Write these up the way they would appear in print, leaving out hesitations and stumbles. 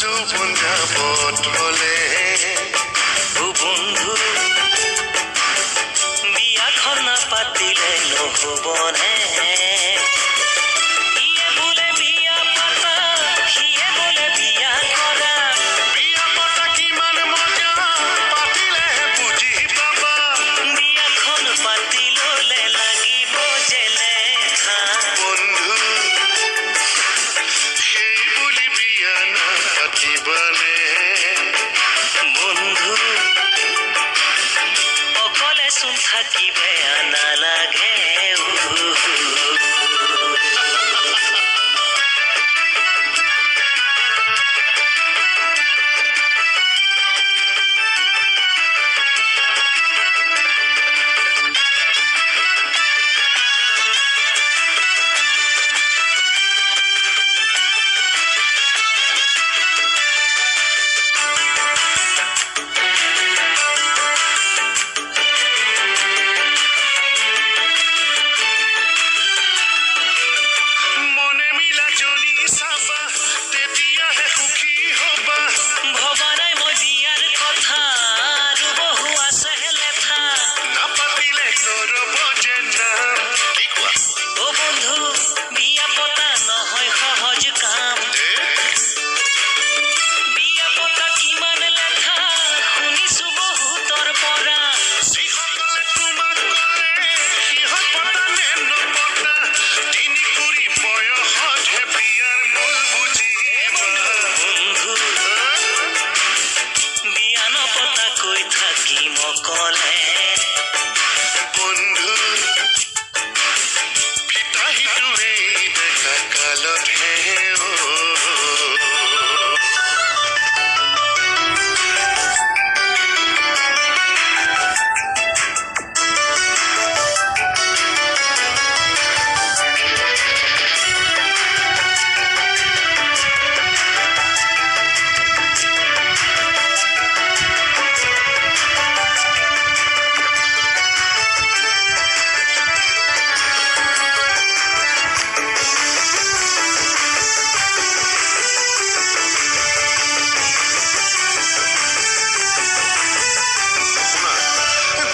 যৌবন যাবত হলে বন্ধু বিয়াখন নাপাতিলে নহবনে ইয়ে বোলে বিয়া পাতা সিয়ে বোলে বিয়া কৰা বিয়া পতা কিমান মজা পাতিলেহে বুজি পাবা বিয়াখন পাতি ললে লাগিব যেনে বন্ধু সেই বুলি বিয়া নাপাতিবানে বন্ধু অকলে চোন থাকি বেয়া নালাগে মনে মিলা জনী চাবা তেতিয়াহে সুখী হবা ভবা নাই মই বিয়াৰ কথা আৰু বহু আছে লেঠা নাপাতিলে নৰব যে নাম কি কোৱা অ বন্ধু বিয়া পতা নহয় সহজ কাম বিয়া পতা কিমান লেঠা শুনিছো বহুতৰ পৰা যিসকলে তোমাক কলে সিহঁত পতা নে নপতা তিনি কুৰি বয়সতহে বিয়াৰ মূল বুজিবা বন্ধু বিয়া নপতা কৈ থাকিম অকলে বন্ধু ফিতাহিটোৱে ডেকা কালতহে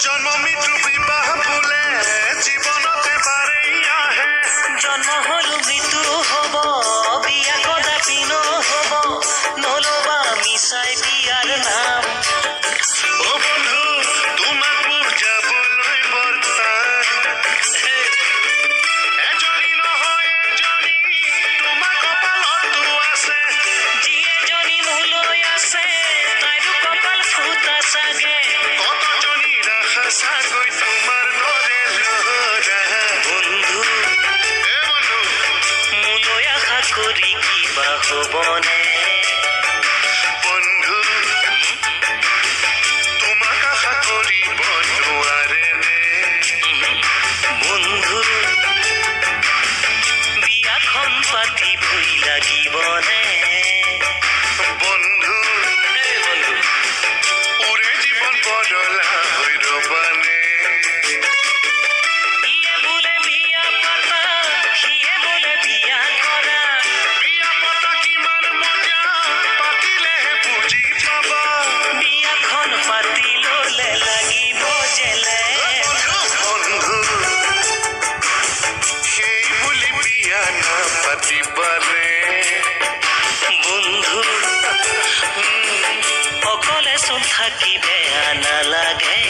জন্ম মৃত্যু বিবাহ বোলে জীৱনতে বাৰেই আহে জন্ম হলো মৃত্যু হব বিয়া কদাপি নহব নলবা মিছাই বিয়াৰ নাম অ বন্ধু তোমাক বুজাবলৈ বৰ্তান এজনী নহয় এজনী তোমাৰ কপালতো আছে যিয়েজনী মোলৈ আছে তাইৰো কপাল ফুটা চাগে কতজনী ৰাখা চাগৈ তোমাৰ দৰে ল'ৰা বন্ধু বন্ধু মোলৈ আশা কৰি কিবা হ'বনে বন্ধু তোমাক আশা কৰিব নোৱাৰেনে বন্ধু বিয়াখন পাতিবই লাগিবনে বন্ধু বন্ধু ওৰে জীৱন বদলা হৈ ৰবানে ইয়ে বোলে বিয়া পাতা সিয়ে বোলে বিয়া কৰা বিয়া পতা কিমান মজা পাতিলেহে বুজি পাবা বিয়াখন পাতি ললে লাগিব যেলে বন্ধু সেই বুলি বিয়া নাপাতিবানে বন্ধু অকলে চোন থাকি বেয়া নালাগে